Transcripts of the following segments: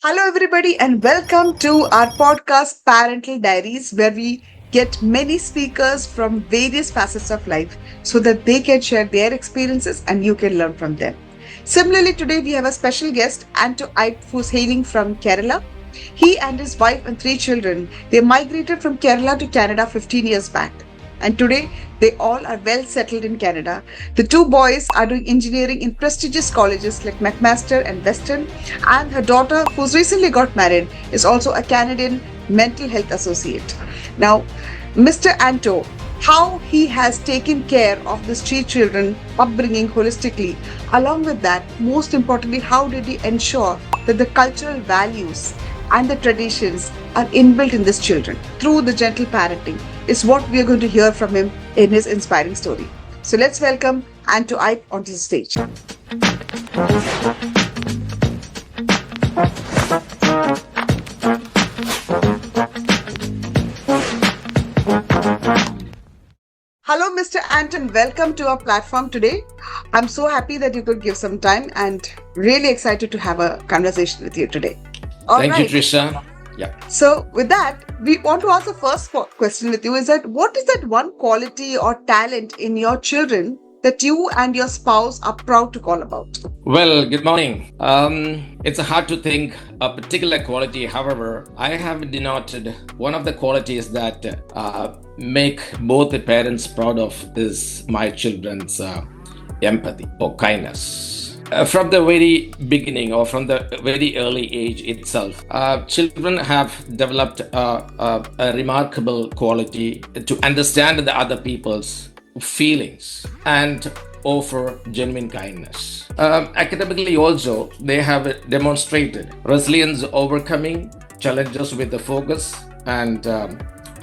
Hello, everybody, and welcome to our podcast, Parental Diaries, where we get many speakers from various facets of life so that they can share their experiences and you can learn from them. Similarly, today we have a special guest, Anto Iype, who's hailing from Kerala. He and his wife and three children, they migrated from Kerala to Canada 15 years back. And today, they all are well settled in Canada. The two boys are doing engineering in prestigious colleges like McMaster and Western. And her daughter, who's recently got married, is also a Canadian mental health associate. Now, Mr. Anto, how he has taken care of these three children upbringing holistically. Along with that, most importantly, how did he ensure that the cultural values and the traditions are inbuilt in these children through the gentle parenting is what we are going to hear from him in his inspiring story. So let's welcome Anto Iype onto the stage. Hello, Mr. Anton. Welcome to our platform today. I'm so happy that you could give some time and really excited to have a conversation with you today. All Thank you, right. Tresa. Yeah. So, with that, we want to ask the first question with you is that what is that one quality or talent in your children that you and your spouse are proud to call about? Well, good morning. It's hard to think a particular quality. However, I have denoted one of the qualities that make both the parents proud of is my children's empathy or kindness. From the very beginning or from the very early age itself, children have developed a remarkable quality to understand the other people's feelings and offer genuine kindness. Academically, also, they have demonstrated resilience overcoming challenges with the focus and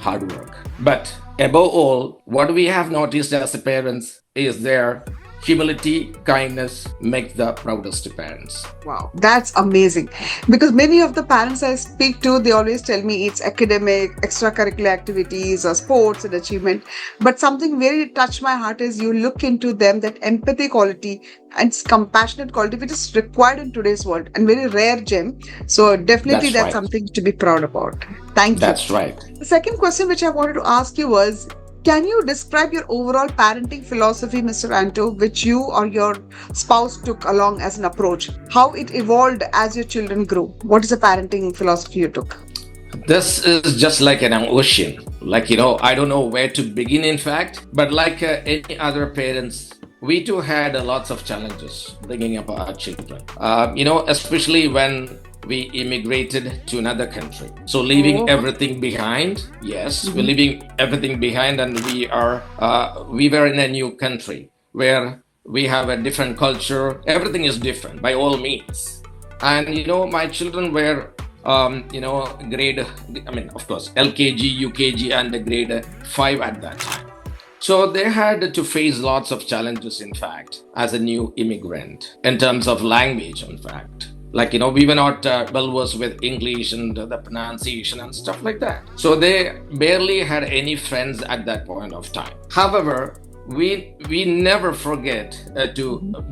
hard work. But above all, what we have noticed as parents is their humility, kindness make the proudest parents. Wow, that's amazing. Because many of the parents I speak to, they always tell me it's academic, extracurricular activities, or sports and achievement. But something very touched my heart is you look into them, that empathy quality and compassionate quality, which is required in today's world and very rare gem. So definitely That's that's right. something to be proud about. Thank you. That's right. The second question which I wanted to ask you was, can you describe your overall parenting philosophy, Mr. Anto, which you or your spouse took along as an approach? How it evolved as your children grew? What is the parenting philosophy you took? This is just like an ocean. I don't know where to begin, in fact, but like any other parents, we too had lots of challenges bringing up our children. Especially when we immigrated to another country. So leaving Oh. everything behind, yes, we're Mhm. leaving everything behind, and we were in a new country where we have a different culture. Everything is different by all means. And my children were grade, I mean, of course, LKG, UKG, and grade 5 at that time. So they had to face lots of challenges, in fact, as a new immigrant in terms of language, in fact. We were not well versed with English and the pronunciation and stuff like that. So they barely had any friends at that point of time. However, we never forget to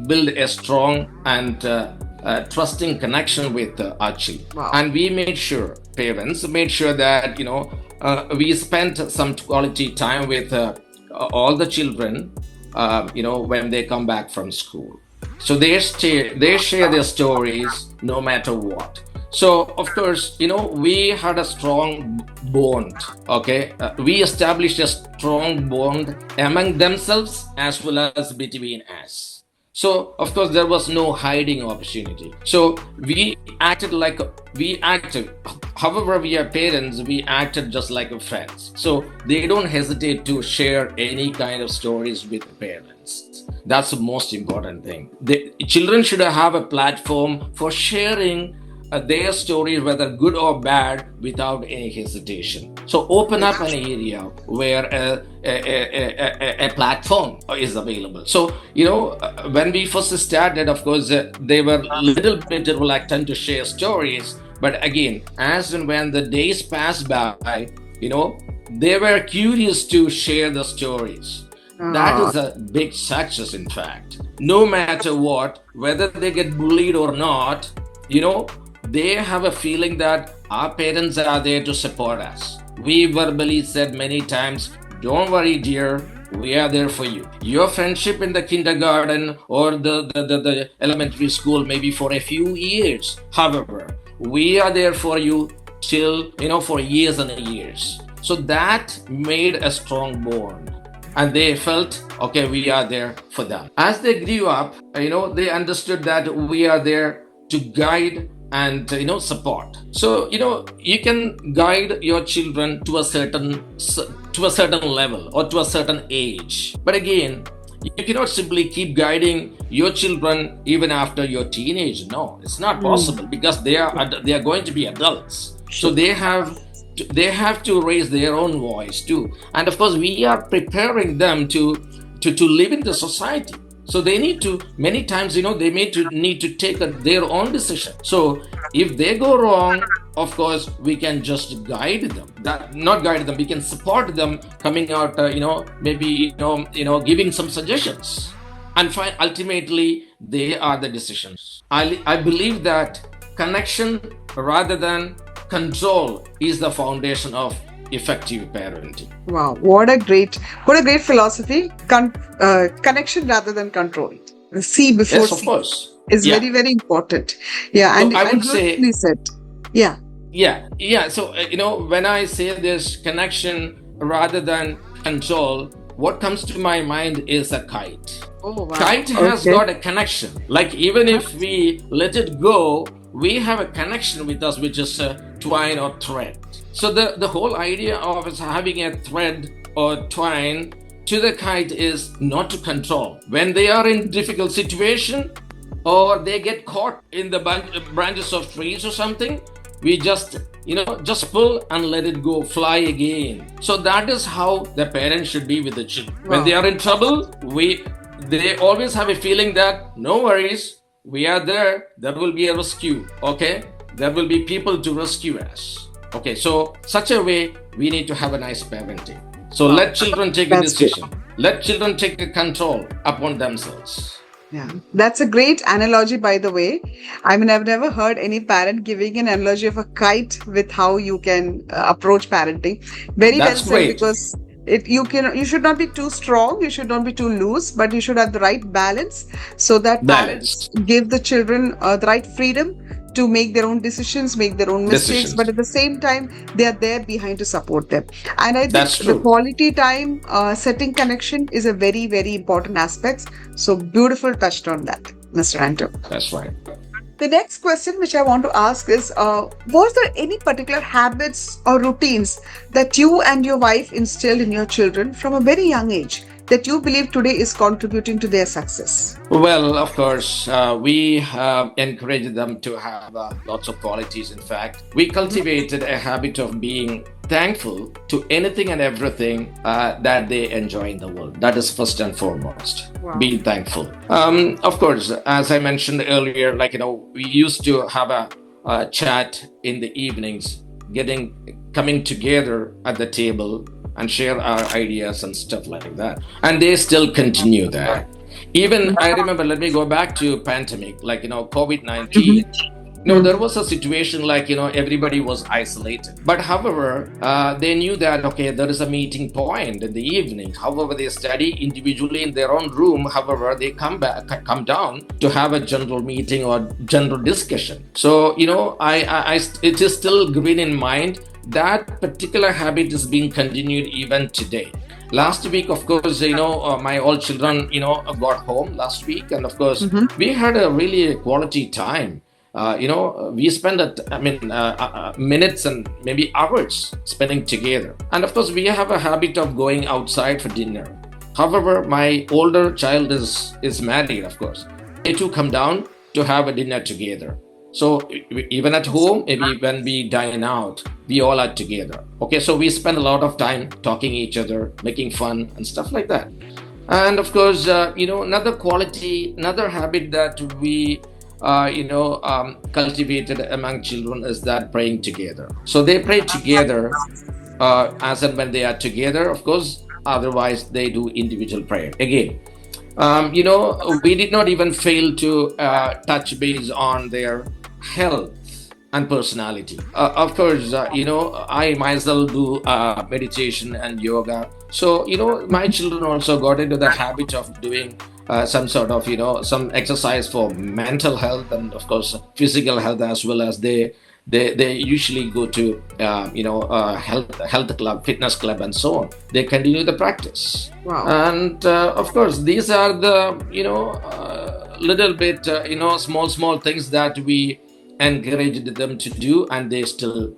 build a strong and trusting connection with our children. Wow. And we made sure, parents made sure that, we spent some quality time with all the children, when they come back from school. So they share their stories no matter what. So of course, we had a strong bond. Okay, we established a strong bond among themselves as well as between us. So of course there was no hiding opportunity. So we acted. However, we are parents, we acted just like friends. So they don't hesitate to share any kind of stories with parents. That's the most important thing. The children should have a platform for sharing their stories, whether good or bad, without any hesitation. So open up an area where a platform is available. So, when we first started, of course, they were a little bit reluctant to share stories. But again, as and when the days passed by, they were curious to share the stories. That is a big success, in fact. No matter what, whether they get bullied or not, they have a feeling that our parents are there to support us. We verbally said many times, don't worry, dear, we are there for you. Your friendship in the kindergarten or the elementary school may be for a few years. However, we are there for you till, for years and years. So that made a strong bond. And they felt, okay, we are there for them. As they grew up, they understood that we are there to guide and support. So you can guide your children to a certain level or to a certain age, but again, you cannot simply keep guiding your children even after your teenage. No, it's not possible, because they are going to be adults. So Sure. they have to raise their own voice too, and of course we are preparing them to live in the society. So they need to, many times, they need to take their own decision. So if they go wrong, of course we can just guide them, that not guide them, we can support them coming out, maybe giving some suggestions, and ultimately they are the decisions. I believe that connection rather than control is the foundation of effective parenting. Wow, what a great philosophy. Connection rather than control. See before Yes, of see course. is Yeah. very, very important. Yeah, So and I and would say, beautifully said. Yeah. yeah. So, when I say this connection rather than control, what comes to my mind is a kite. Oh wow. Kite has Okay. got a connection. Like, even Uh-huh. if we let it go, we have a connection with us, which is a twine or thread. So the whole idea of us having a thread or twine to the kite is not to control. When they are in difficult situation, or they get caught in the branches of trees or something, we just pull and let it go fly again. So that is how the parents should be with the children. When they Wow. are in trouble, they always have a feeling that no worries, we are there, there will be a rescue. Okay, there will be people to rescue us. Okay, so such a way we need to have a nice parenting. So Wow. let children take a That's great. decision, let children take a control upon themselves. Yeah, that's a great analogy, by the way. I mean, I've never heard any parent giving an analogy of a kite with how you can approach parenting. Very well That's said, great. because you should not be too strong, you should not be too loose, but you should have the right balance, so that parents Balanced give the children the right freedom to make their own decisions, make their own mistakes, but decisions. at the same time, they are there behind to support them. And I think That's the true. quality time, setting connection is a very, very important aspect. So beautiful touched on that, Mr. Anto. That's right. The next question which I want to ask is, was there any particular habits or routines that you and your wife instilled in your children from a very young age that you believe today is contributing to their success? Well, of course, we encourage them to have lots of qualities. In fact, we cultivated a habit of being thankful to anything and everything that they enjoy in the world. That is first and foremost. Wow. Being thankful. Of course, as I mentioned earlier, we used to have a chat in the evenings, coming together at the table and share our ideas and stuff like that. And they still continue that. Even I remember, let me go back to pandemic, COVID Mhm. 19. There was a situation everybody was isolated. But however, they knew that, okay, there is a meeting point in the evening. However, they study individually in their own room. However, they come down to have a general meeting or general discussion. So, it is still green in mind. That particular habit is being continued even today. Last week, of course, my all children, got home last week, and of course, Mhm. we had a really quality time. We spent, minutes and maybe hours spending together. And of course, we have a habit of going outside for dinner. However, my older child is married, of course. They too come down to have a dinner together. So even at home, maybe when we dine out, we all are together. Okay, so we spend a lot of time talking each other, making fun and stuff like that. And of course, another habit that we cultivated among children is that praying together. So they pray together as and when they are together, of course. Otherwise, they do individual prayer. Again, we did not even fail to touch base on their health. and personality. Of course, I myself do meditation and yoga. So, my children also got into the habit of doing some sort of, some exercise for mental health and, of course, physical health, as well as they usually go to health club, fitness club, and so on. They continue the practice. Wow. And of course, these are the little bit small things that we encouraged them to do, and they still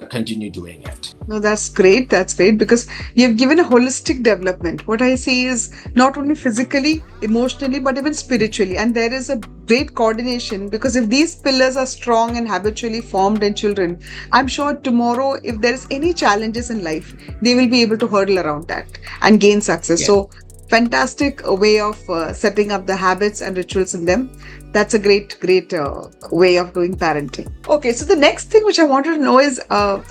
continue doing it. No, that's great. That's great because you've given a holistic development. What I see is not only physically, emotionally, but even spiritually. And there is a great coordination because if these pillars are strong and habitually formed in children, I'm sure tomorrow, if there is any challenges in life, they will be able to hurdle around that and gain success. Yeah. So, fantastic way of setting up the habits and rituals in them. That's a great way of doing parenting. Okay, so the next thing which I wanted to know is,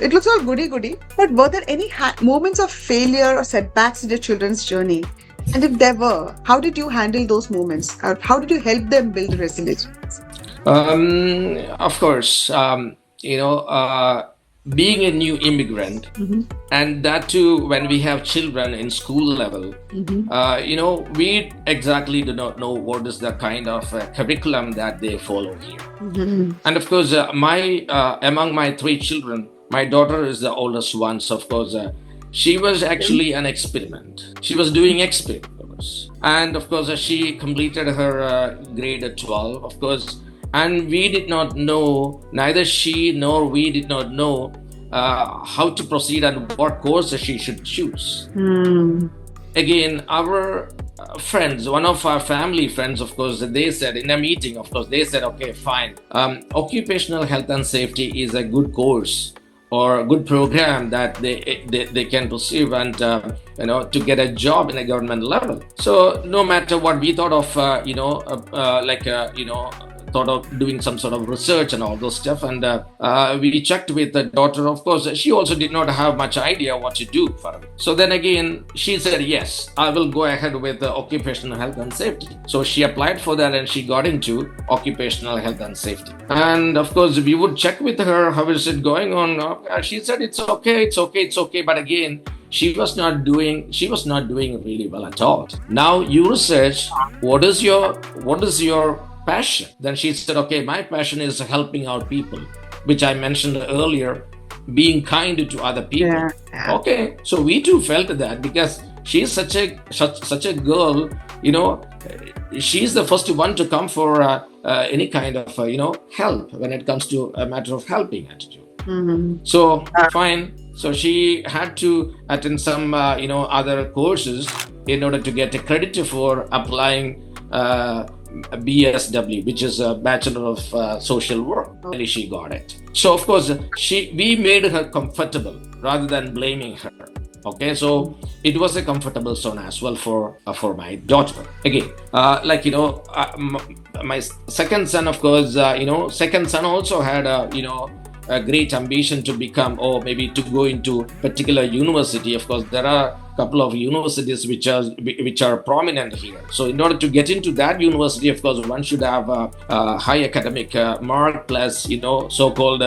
it looks all goody, but were there any moments of failure or setbacks in your children's journey? And if there were, how did you handle those moments? How did you help them build resilience? Of course, being a new immigrant, Mm-hmm. and that too when we have children in school level, Mm-hmm. we exactly do not know what is the kind of curriculum that they follow here. Mm-hmm. And of course, my among my three children, my daughter is the oldest one. So of course, she was actually an experiment. She was doing experiments, and of course, she completed her grade 12. Of course, and we did not know, neither she nor we did not know how to proceed and what course she should choose. Mm. Again, our friends, one of our family friends, of course, they said in a meeting, of course, they said, okay, fine, occupational health and safety is a good course or a good program that they can pursue and to get a job in a government level. So no matter what we thought of thought of doing some sort of research and all those stuff, and we checked with the daughter. Of course, she also did not have much idea what to do further. So then again, she said, yes, I will go ahead with occupational health and safety. So she applied for that and she got into occupational health and safety. And of course, we would check with her, how is it going on? She said, it's okay. But again, she was not doing really well at all. Now you research, what is your passion? Then she said, okay, my passion is helping out people, which I mentioned earlier, being kind to other people. Yeah. Okay, so we too felt that because she's such a girl, she's the first one to come for any kind of help when it comes to a matter of helping attitude. Mm-hmm. So fine. So she had to attend some other courses in order to get a credit for applying BSW, which is a Bachelor of Social Work. And she got it. So of course, we made her comfortable rather than blaming her. Okay, so it was a comfortable zone as well for my daughter. Again, my second son, of course, second son also had a great ambition to become, or maybe to go into particular university. Of course, there are a couple of universities which are prominent here. So in order to get into that university, of course, one should have a high academic mark plus so-called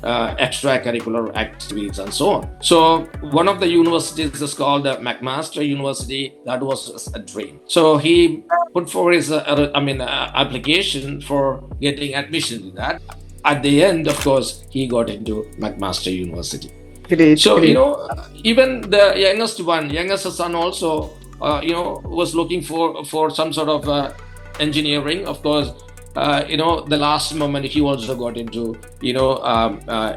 extracurricular activities and so on. So one of the universities is called McMaster University. That was a dream. So he put forward his application for getting admission to that. At the end, of course, he got into McMaster University. Great. So, even the youngest son also, was looking for some sort of engineering. Of course, the last moment he also got into,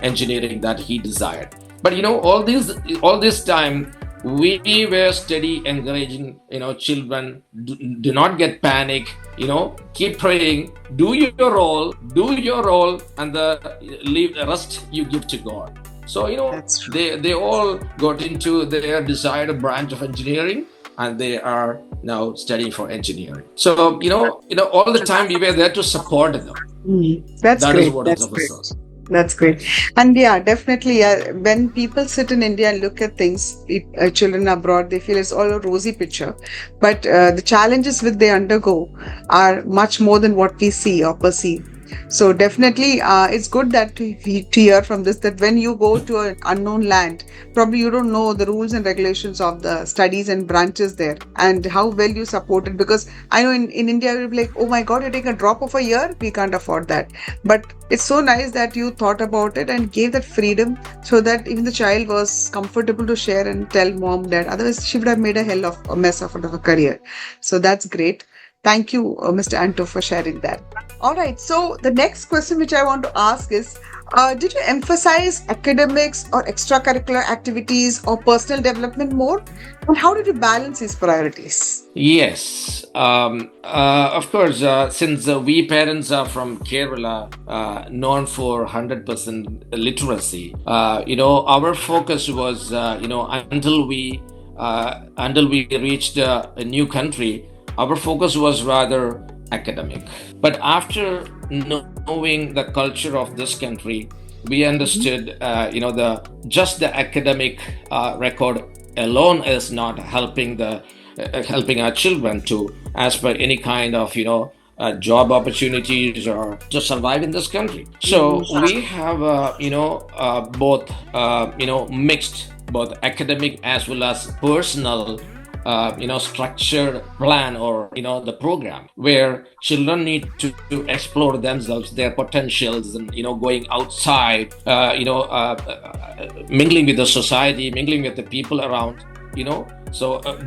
engineering that he desired. But, all this time, we were steady encouraging, children, do not get panic, keep praying, do your role, and the rest you give to God. So, they all got into their desired branch of engineering, and they are now studying for engineering. So, all the time we were there to support them. That's that great. Is what That's is great. source. That's great. And yeah, definitely, when people sit in India and look at things, children abroad, they feel it's all a rosy picture. But the challenges which they undergo are much more than what we see or perceive. So definitely, it's good that to hear from this that when you go to an unknown land, probably you don't know the rules and regulations of the studies and branches there and how well you support it. Because I know in India, we'll be like, oh my God, you're taking a drop of a year. We can't afford that. But it's so nice that you thought about it and gave that freedom so that even the child was comfortable to share and tell mom, dad. Otherwise, she would have made a hell of a mess of a career. So that's great. Thank you, Mr. Anto, for sharing that. All right. So the next question which I want to ask is, did you emphasize academics or extracurricular activities or personal development more? And how did you balance these priorities? Yes, of course. Since we parents are from Kerala, known for 100% literacy, our focus was, until we reached a new country, our focus was rather academic. But after knowing the culture of this country, we Mhm. understood, the just the academic record alone is not helping our children to aspire any kind of job opportunities or to survive in this country. So Mhm. we have both mixed both academic as well as personal structured plan, or the program where children need to explore themselves, their potentials, and going outside, mingling with the society, mingling with the people around,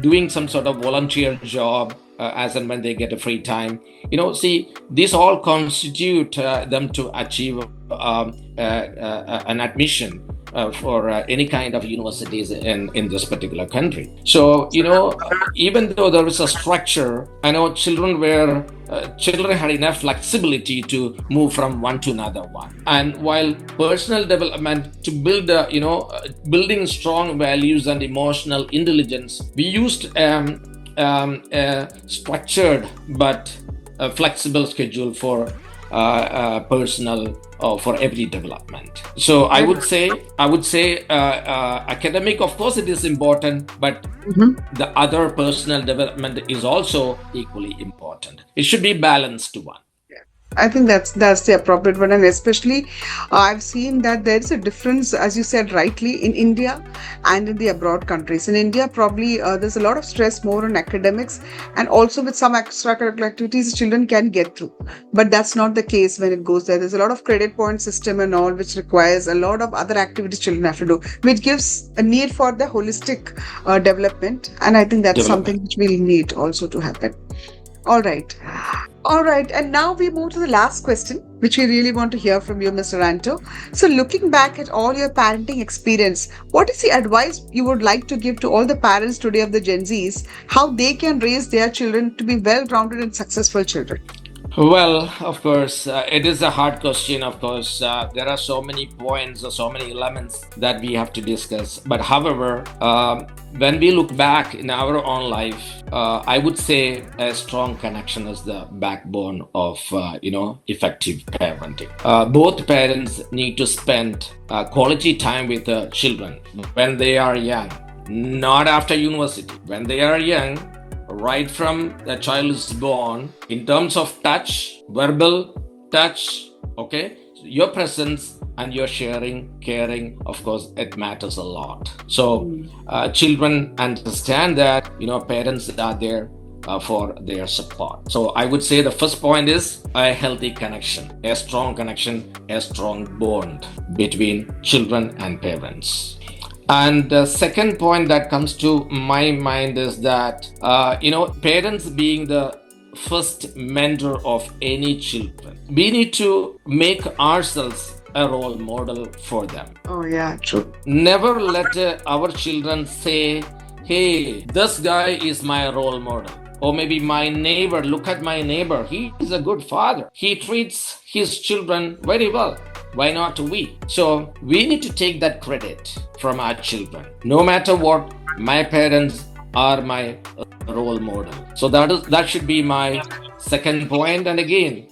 doing some sort of volunteer job as and when they get a free time. See, these all constitute them to achieve an admission for any kind of universities in this particular country. So, even though there is a structure, I know children had enough flexibility to move from one to another one. And while personal development to build, building strong values and emotional intelligence, we used a structured but a flexible schedule for personal for every development. So I would say academic, of course, it is important, but Mhm. the other personal development is also equally important. It should be balanced one. I think that's the appropriate one, and especially I've seen that there is a difference, as you said rightly, in India and in the abroad countries. In India, probably there's a lot of stress more on academics, and also with some extracurricular activities, children can get through. But that's not the case when it goes there. There's a lot of credit point system and all, which requires a lot of other activities children have to do, which gives a need for the holistic development, and I think that's Development. something which we'll need also to happen. All right. All right. And now we move to the last question, which we really want to hear from you, Mr. Anto. So, looking back at all your parenting experience, what is the advice you would like to give to all the parents today of the Gen Zs, how they can raise their children to be well rounded and successful children? Well, of course, it is a hard question. Of course, there are so many points or so many elements that we have to discuss. But however, when we look back in our own life, I would say a strong connection is the backbone of effective parenting. Both parents need to spend quality time with the children when they are young, not after university. When they are young, right from the child is born, in terms of touch, verbal touch, okay, your presence and your sharing, caring, of course, it matters a lot. So Mm. children understand that parents are there for their support. So I would say the first point is a healthy connection, a strong connection, a strong bond between children and parents. And the second point that comes to my mind is that, parents being the first mentor of any children, we need to make ourselves a role model for them. Oh, yeah, true. Never let our children say, hey, this guy is my role model. Or maybe my neighbor, look at my neighbor. He is a good father. He treats his children very well. Why not we? So we need to take that credit from our children. No matter what, my parents are my role model. So that should be my second point. And again,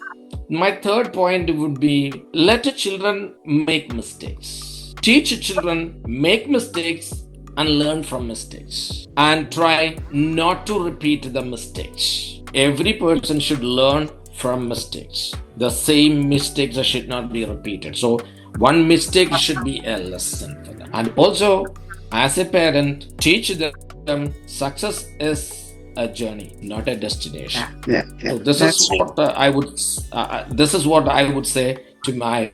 my third point would be let children make mistakes. Teach children make mistakes and learn from mistakes. And try not to repeat the mistakes. Every person should learn from mistakes. The same mistakes should not be repeated. So one mistake should be a lesson for them. And also, as a parent, teach them success is a journey, not a destination. Yeah, yeah, So yeah. this is That's what true. this is what I would say to my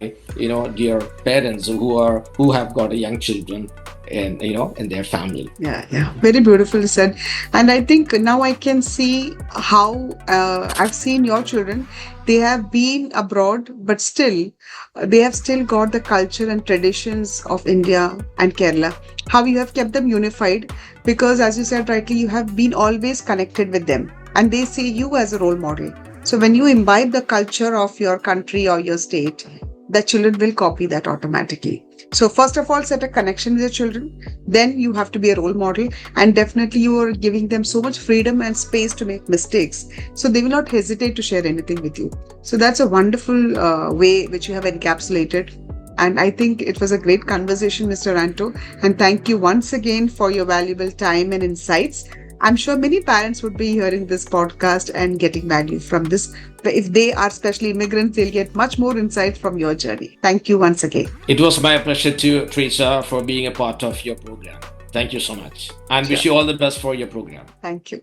dear parents who have got young children in their family. Yeah, yeah, very beautifully said. And I think now I can see how I've seen your children. They have been abroad, but still, they have still got the culture and traditions of India and Kerala. How you have kept them unified, because as you said rightly, you have been always connected with them, and they see you as a role model. So when you imbibe the culture of your country or your state, the children will copy that automatically. So first of all, set a connection with your children. Then you have to be a role model, and definitely you are giving them so much freedom and space to make mistakes. So they will not hesitate to share anything with you. So that's a wonderful way which you have encapsulated. And I think it was a great conversation, Mr. Anto. And thank you once again for your valuable time and insights. I'm sure many parents would be hearing this podcast and getting value from this. If they are specially immigrants, they'll get much more insight from your journey. Thank you once again. It was my pleasure to Tresa for being a part of your program. Thank you so much, and Sure. wish you all the best for your program. Thank you.